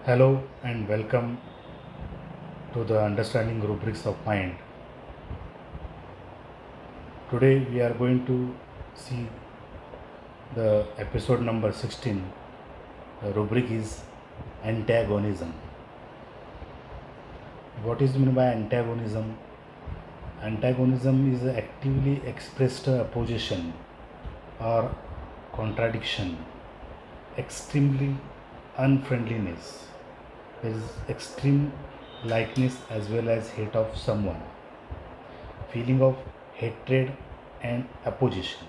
Hello and welcome to the Understanding Rubrics of Mind. Today we are going to see the episode number 16. The rubric is antagonism. What is meant by antagonism? Antagonism is actively expressed opposition or contradiction, extremely unfriendliness. There is extreme likeness as well as hate of someone, feeling of hatred and opposition.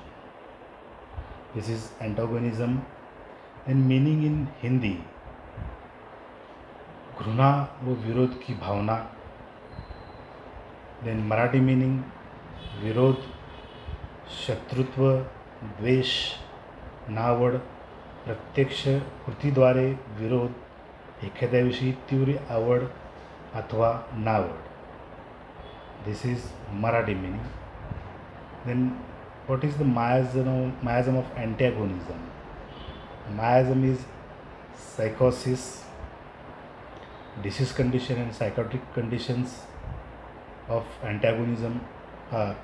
This is antagonism. And meaning in Hindi, घृणा व विरोध की भावना. Then Marathi meaning विरोध, शत्रुत्व, द्वेष, नावड, प्रत्यक्ष कृतीद्वारे विरोध, एखाद्याविषयी तीव्र आवड अथवा नावड. This is Marathi meaning. Then what is the miasm of antagonism? Miasm is psychosis, disease condition and psychotic conditions of antagonism are: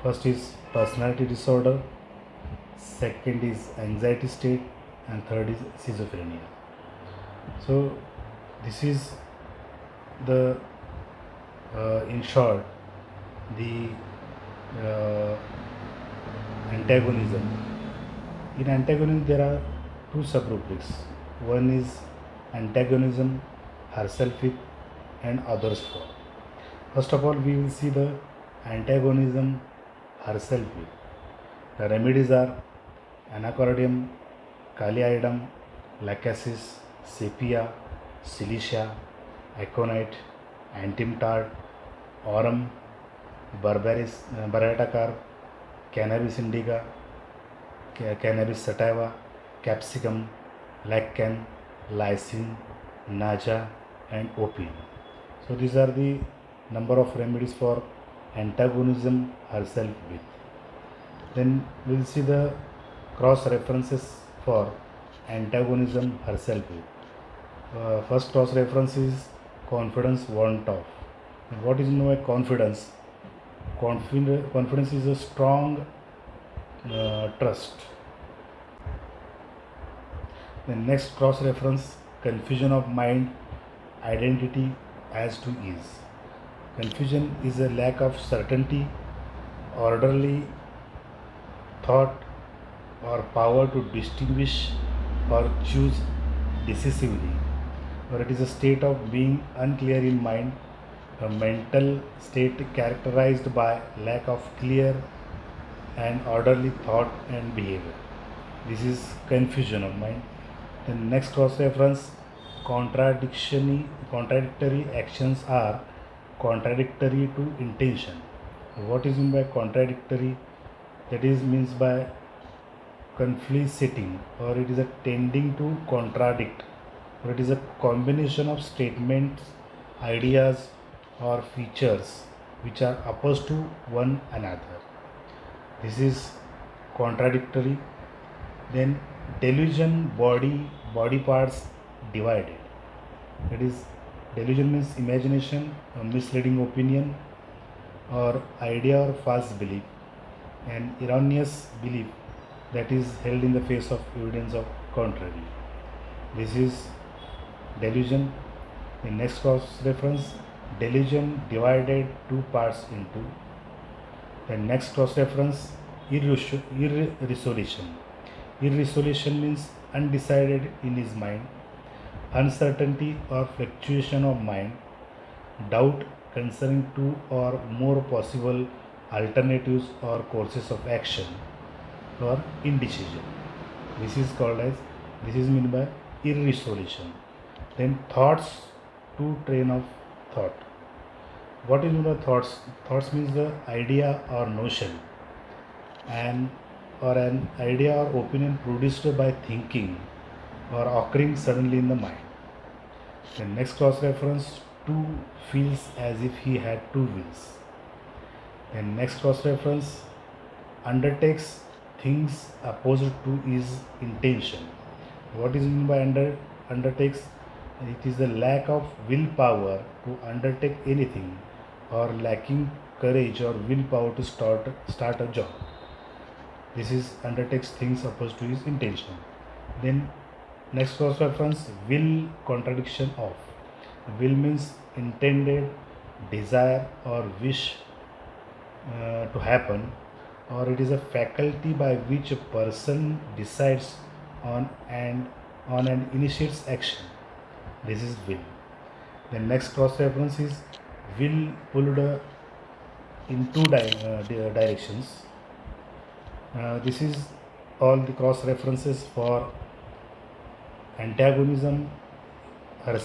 first is personality disorder, second is anxiety state, and third is schizophrenia. So this is the in short the antagonism. In antagonism there are two subrubrics. One is antagonism herself with and others for. First of all, we will see the antagonism herself with. The remedies are anacordium, kaliaidum, lachesis, sepia, silicia, aconite, antimtard, aurum, barbatacar, cannabis indica, cannabis sativa, capsicum, lichen, lysine, naja, and opium. So these are the number of remedies for antagonism herself with. Then we will see the cross references for antagonism herself with. First cross reference is confidence want of. What is known as confidence? Confidence is a strong trust. The next cross reference, confusion of mind, identity as to ease. Confusion is a lack of certainty, orderly thought, or power to distinguish or choose decisively, or it is a state of being unclear in mind, a mental state characterized by lack of clear and orderly thought and behavior. This is confusion of mind. The next cross reference, contradictory actions are contradictory to intention. What is meant by contradictory? That is means by conflicting, or it is a tending to contradict, or it is a combination of statements, ideas, or features which are opposed to one another. This is contradictory. Then delusion, body parts divided. That is, delusion means imagination, a misleading opinion or idea or false belief, and erroneous belief that is held in the face of evidence of contrary. This is delusion. The next cross reference, delusion divided two parts into. The next cross reference, irresolution. Irresolution means undecided in his mind, uncertainty or fluctuation of mind, doubt concerning two or more possible alternatives or courses of action, or indecision. This is meant by irresolution. Then thoughts, two train of thought. What is meant by thoughts? Thoughts means the idea or notion or an idea or opinion produced by thinking or occurring suddenly in the mind. The next cross reference, two feels as if he had two wheels. The next cross reference, undertakes things opposite to his intention. What is meant by undertakes? It is the lack of willpower to undertake anything, or lacking courage or willpower to start a job. This is undertakes things opposed to his intention. Then next cross reference, will contradiction of. Will means intended, desire or wish to happen, or it is a faculty by which a person decides on and initiates action. This is will. The next cross reference is will pulled in two directions. This is all the cross references for antagonism.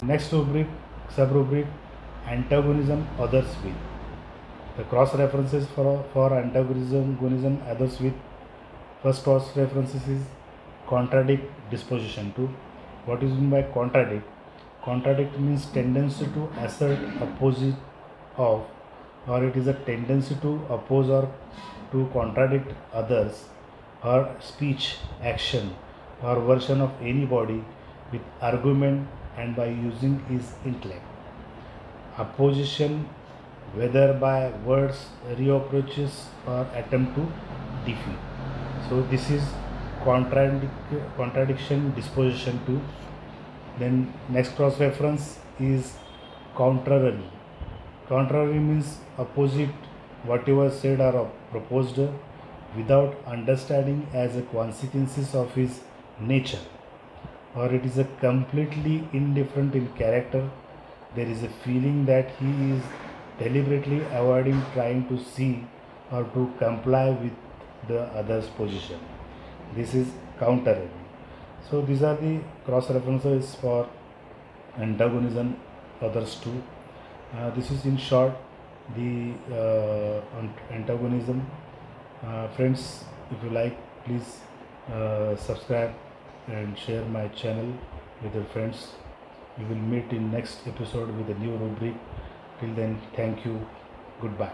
Next rubric, sub rubric, antagonism others with. The cross references for antagonism others with. First cross references is contradict disposition to. What is meant by contradict? Contradict means tendency to assert opposite of, or it is a tendency to oppose or to contradict others, or speech, action, or version of anybody with argument and by using his intellect. Opposition, whether by words, reproaches, or attempt to defeat. So this is contradiction disposition to. Then next cross reference is contrary. Contrary means opposite whatever said or proposed without understanding as a consequences of his nature, or it is a completely indifferent in character. There is a feeling that he is deliberately avoiding trying to see or to comply with the other's position. This is contrary. So these are the cross references for antagonism others too. This is in short the antagonism. Friends, if you like, please subscribe and share my channel with your friends. We will meet in next episode with a new rubric. Till then, thank you. Goodbye.